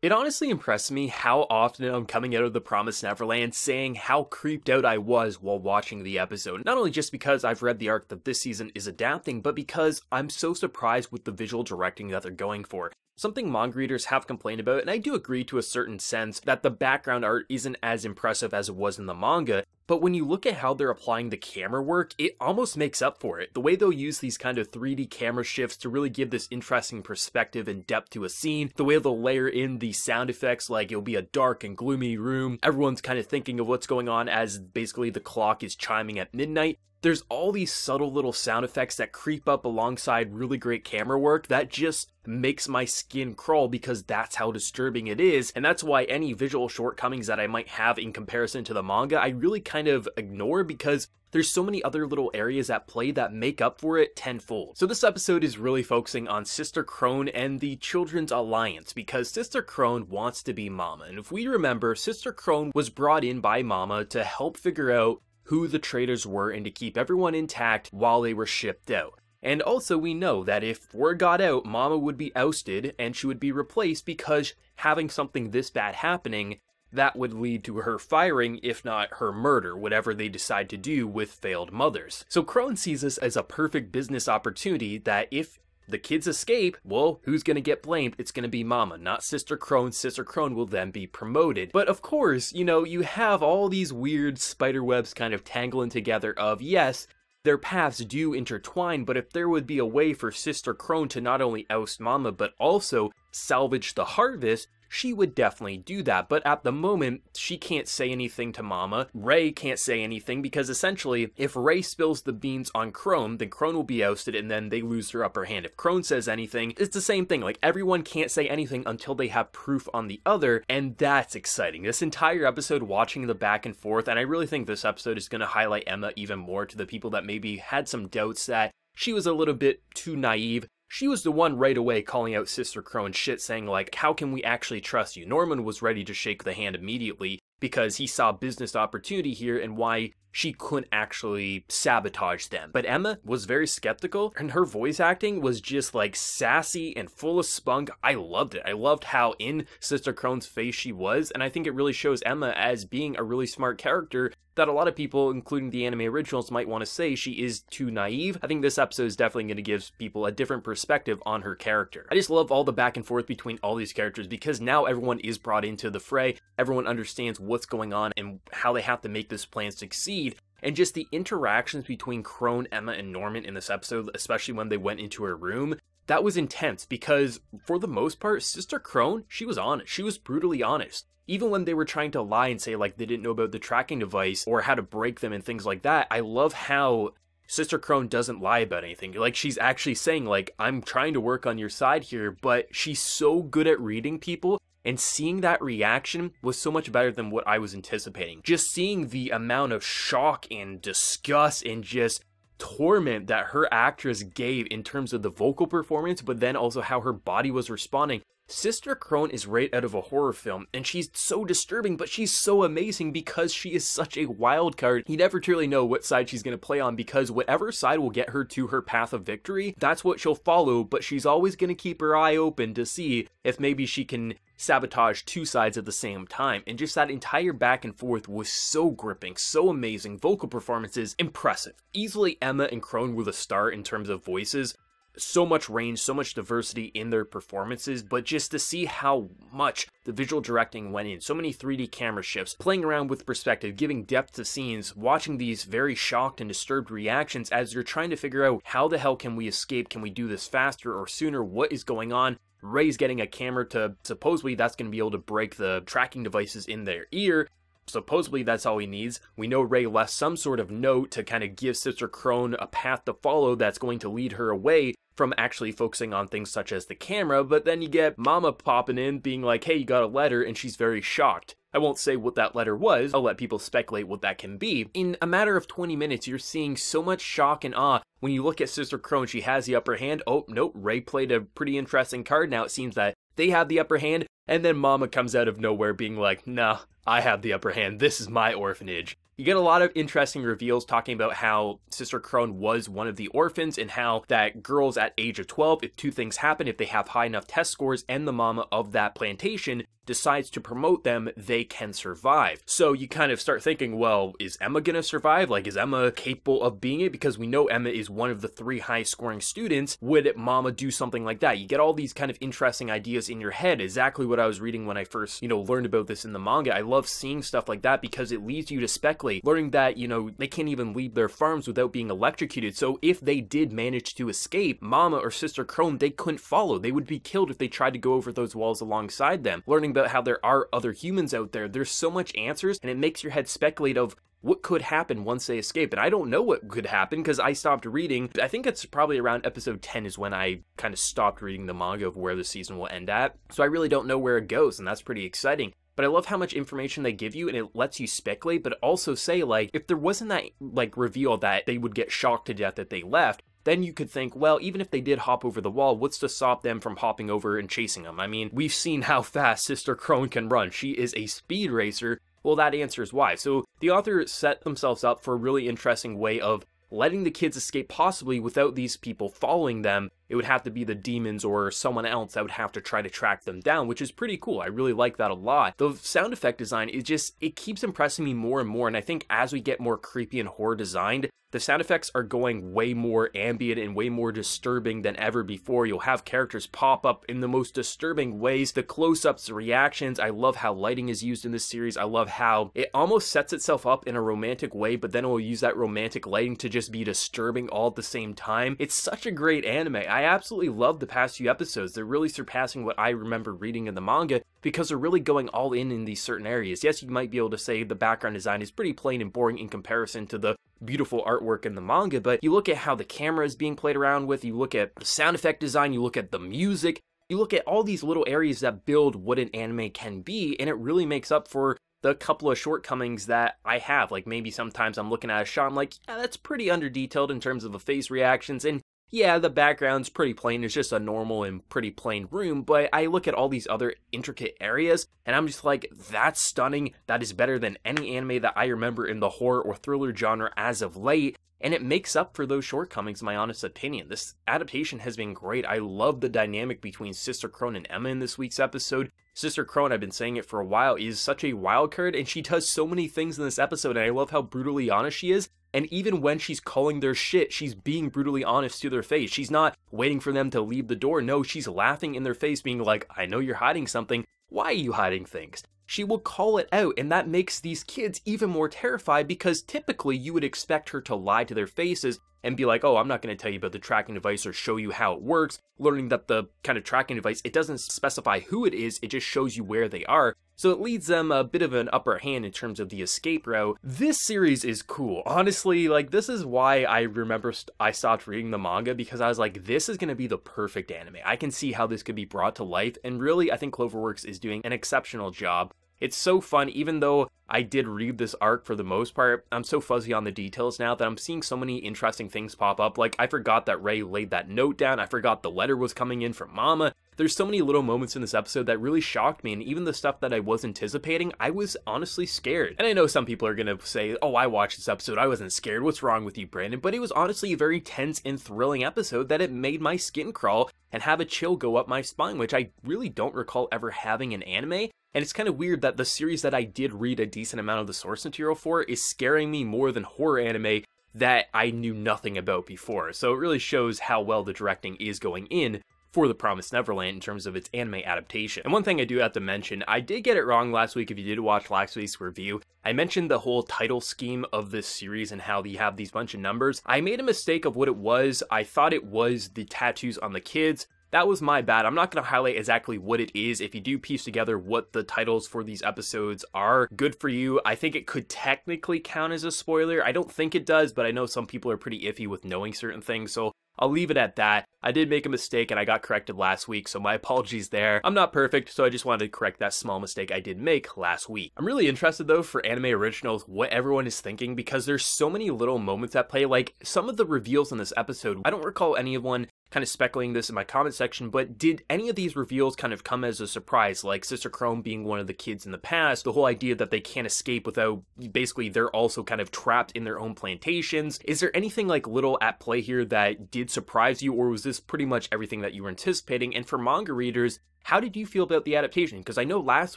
It honestly impressed me how often I'm coming out of The Promised Neverland saying how creeped out I was while watching the episode. Not only just because I've read the arc that this season is adapting, but because I'm so surprised with the visual directing that they're going for. Something manga readers have complained about, and I do agree to a certain sense, that the background art isn't as impressive as it was in the manga, but when you look at how they're applying the camera work, it almost makes up for it. The way they'll use these kind of 3D camera shifts to really give this interesting perspective and depth to a scene, the way they'll layer in the sound effects, like it'll be a dark and gloomy room, everyone's kind of thinking of what's going on as basically the clock is chiming at midnight. There's all these subtle little sound effects that creep up alongside really great camera work that just makes my skin crawl because that's how disturbing it is, and that's why any visual shortcomings that I might have in comparison to the manga, I really kind of ignore because there's so many other little areas at play that make up for it tenfold. So this episode is really focusing on Sister Krone and the Children's Alliance because Sister Krone wants to be Mama, and if we remember, Sister Krone was brought in by Mama to help figure out who the traitors were and to keep everyone intact while they were shipped out. And also we know that if word got out, Mama would be ousted and she would be replaced because having something this bad happening, that would lead to her firing, if not her murder, whatever they decide to do with failed mothers. So Krone sees this as a perfect business opportunity that if the kids escape, well, who's gonna get blamed? It's gonna be Mama, not Sister Krone. Sister Krone will then be promoted. But of course, you know, you have all these weird spider webs kind of tangling together of, yes, their paths do intertwine, but if there would be a way for Sister Krone to not only oust Mama, but also salvage the harvest, she would definitely do that. But at the moment, she can't say anything to Mama. Ray can't say anything because essentially, if Ray spills the beans on Krone, then Krone will be ousted and then they lose their upper hand. If Krone says anything, it's the same thing. Like, everyone can't say anything until they have proof on the other, and that's exciting. This entire episode, watching the back and forth, and I really think this episode is going to highlight Emma even more to the people that maybe had some doubts that she was a little bit too naive. She was the one right away calling out Sister Krone shit, saying like, how can we actually trust you? Norman was ready to shake the hand immediately because he saw business opportunity here and why she couldn't actually sabotage them. But Emma was very skeptical, and her voice acting was just like sassy and full of spunk. I loved it. I loved how in Sister Krone's face she was, and I think it really shows Emma as being a really smart character that a lot of people, including the anime originals, might want to say she is too naive. I think this episode is definitely going to give people a different perspective on her character. I just love all the back and forth between all these characters because now everyone is brought into the fray, everyone understands what's going on and how they have to make this plan succeed. And just the interactions between Krone, Emma, and Norman in this episode, especially when they went into her room, that was intense because for the most part, Sister Krone, she was honest. She was brutally honest. Even when they were trying to lie and say like they didn't know about the tracking device or how to break them and things like that, I love how Sister Krone doesn't lie about anything. Like, she's actually saying like, I'm trying to work on your side here, but she's so good at reading people. And seeing that reaction was so much better than what I was anticipating. Just seeing the amount of shock and disgust and just torment that her actress gave in terms of the vocal performance, but then also how her body was responding. Sister Krone is right out of a horror film, and she's so disturbing, but she's so amazing because she is such a wild card. You never truly know what side she's going to play on because whatever side will get her to her path of victory, that's what she'll follow, but she's always going to keep her eye open to see if maybe she can sabotage two sides at the same time. And just that entire back and forth was so gripping, so amazing. Vocal performances, impressive. Easily Emma and Krone were the star in terms of voices. So much range, so much diversity in their performances, but just to see how much the visual directing went in, so many 3D camera shifts, playing around with perspective, giving depth to scenes, watching these very shocked and disturbed reactions as they're trying to figure out how the hell can we escape, can we do this faster or sooner, what is going on. Ray's getting a camera to, supposedly that's going to be able to break the tracking devices in their ear. Supposedly that's all he needs. We know Ray left some sort of note to kind of give Sister Krone a path to follow that's going to lead her away from actually focusing on things such as the camera, but then you get Mama popping in being like, hey, you got a letter, and she's very shocked. I won't say what that letter was, I'll let people speculate what that can be. In a matter of 20 minutes, you're seeing so much shock and awe. When you look at Sister Krone, she has the upper hand. Oh, nope, Ray played a pretty interesting card. Now it seems that they have the upper hand, and then Mama comes out of nowhere being like, nah, I have the upper hand, this is my orphanage. You get a lot of interesting reveals talking about how Sister Krone was one of the orphans and how that girls at age of 12, if two things happen, if they have high enough test scores and the mama of that plantation decides to promote them, they can survive. So you kind of start thinking, well, is Emma gonna survive? Like, is Emma capable of being it? Because we know Emma is one of the 3 high scoring students. Would Mama do something like that? You get all these kind of interesting ideas in your head, exactly what I was reading when I first, learned about this in the manga. I love seeing stuff like that because it leads you to speculate, learning that, they can't even leave their farms without being electrocuted. So if they did manage to escape, Mama or Sister Krone, they couldn't follow. They would be killed if they tried to go over those walls alongside them. Learning about how there are other humans out there, there's so much answers, and it makes your head speculate of what could happen once they escape. And I don't know what could happen because I stopped reading. I think it's probably around episode 10 is when I kind of stopped reading the manga of where the season will end at. So I really don't know where it goes, and that's pretty exciting. But I love how much information they give you, and it lets you speculate, but also say, like, if there wasn't that, reveal that they would get shocked to death that they left, then you could think, well, even if they did hop over the wall, what's to stop them from hopping over and chasing them? I mean, we've seen how fast Sister Krone can run. She is a speed racer. Well, that answers why. So the author set themselves up for a really interesting way of letting the kids escape, possibly without these people following them. It would have to be the demons or someone else that would have to try to track them down, which is pretty cool. I really like that a lot. The sound effect design is it keeps impressing me more and more, and I think as we get more creepy and horror designed, the sound effects are going way more ambient and way more disturbing than ever before. You'll have characters pop up in the most disturbing ways. The close-ups, the reactions, I love how lighting is used in this series. I love how it almost sets itself up in a romantic way, but then it will use that romantic lighting to just be disturbing all at the same time. It's such a great anime. I absolutely love the past few episodes. They're really surpassing what I remember reading in the manga because they're really going all in these certain areas. Yes, you might be able to say the background design is pretty plain and boring in comparison to the beautiful artwork in the manga, but you look at how the camera is being played around with, you look at the sound effect design, you look at the music, you look at all these little areas that build what an anime can be, and it really makes up for the couple of shortcomings that I have. Like, maybe sometimes I'm looking at a shot, I'm like, yeah, that's pretty under detailed in terms of the face reactions, and yeah, the background's pretty plain, it's just a normal and pretty plain room, but I look at all these other intricate areas, and I'm just like, that's stunning, that is better than any anime that I remember in the horror or thriller genre as of late, and it makes up for those shortcomings, in my honest opinion. This adaptation has been great. I love the dynamic between Sister Krone and Emma in this week's episode. Sister Krone, I've been saying it for a while, is such a wild card, and she does so many things in this episode, and I love how brutally honest she is. And even when she's calling their shit, she's being brutally honest to their face. She's not waiting for them to leave the door. No, she's laughing in their face, being like, I know you're hiding something. Why are you hiding things? She will call it out, and that makes these kids even more terrified because typically you would expect her to lie to their faces and be like, oh, I'm not going to tell you about the tracking device or show you how it works, learning that the kind of tracking device, it doesn't specify who it is, it just shows you where they are. So it leads them a bit of an upper hand in terms of the escape route. This series is cool. Honestly, like, this is why I remember I stopped reading the manga, because I was like, this is going to be the perfect anime. I can see how this could be brought to life, and really, I think Cloverworks is doing an exceptional job. It's so fun, even though I did read this arc for the most part, I'm so fuzzy on the details now that I'm seeing so many interesting things pop up. Like, I forgot that Ray laid that note down, I forgot the letter was coming in from Mama. There's so many little moments in this episode that really shocked me, and even the stuff that I was anticipating, I was honestly scared. And I know some people are gonna say, oh, I watched this episode, I wasn't scared, what's wrong with you, Brandon? But it was honestly a very tense and thrilling episode that it made my skin crawl and have a chill go up my spine, which I really don't recall ever having in anime. And it's kind of weird that the series that I did read a decent amount of the source material for is scaring me more than horror anime that I knew nothing about before. So it really shows how well the directing is going in for The Promised Neverland in terms of its anime adaptation. And one thing I do have to mention, I did get it wrong last week if you did watch last week's review. I mentioned the whole title scheme of this series and how you have these bunch of numbers. I made a mistake of what it was. I thought it was the tattoos on the kids. That was my bad. I'm not going to highlight exactly what it is. If you do piece together what the titles for these episodes are, good for you. I think it could technically count as a spoiler. I don't think it does, but I know some people are pretty iffy with knowing certain things, so I'll leave it at that. I did make a mistake and I got corrected last week, so my apologies there. I'm not perfect, so I just wanted to correct that small mistake I did make last week. I'm really interested though for anime originals, what everyone is thinking, because there's so many little moments at play. Like some of the reveals in this episode, I don't recall anyone kind of speculating this in my comment section, but did any of these reveals kind of come as a surprise, like Sister Krone being one of the kids in the past, the whole idea that they can't escape without, basically they're also kind of trapped in their own plantations? Is there anything like little at play here that did surprise you, or was this pretty much everything that you were anticipating? And for manga readers, how did you feel about the adaptation? Because I know last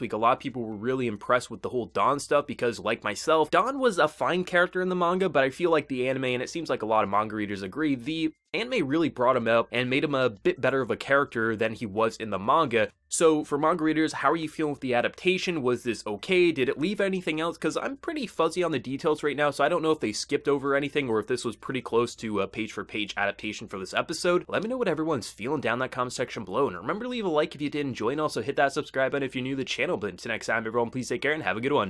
week a lot of people were really impressed with the whole Dawn stuff, because like myself, Dawn was a fine character in the manga, but I feel like the anime, and it seems like a lot of manga readers agree, the anime really brought him up and made him a bit better of a character than he was in the manga. So for manga readers, how are you feeling with the adaptation? Was this okay? Did it leave anything else? Because I'm pretty fuzzy on the details right now, so I don't know if they skipped over anything or if this was pretty close to a page-for-page adaptation for this episode. Let me know what everyone's feeling down in that comment section below, and remember to leave a like if you did enjoy, and also hit that subscribe button if you're new to the channel. But until next time, everyone, please take care and have a good one.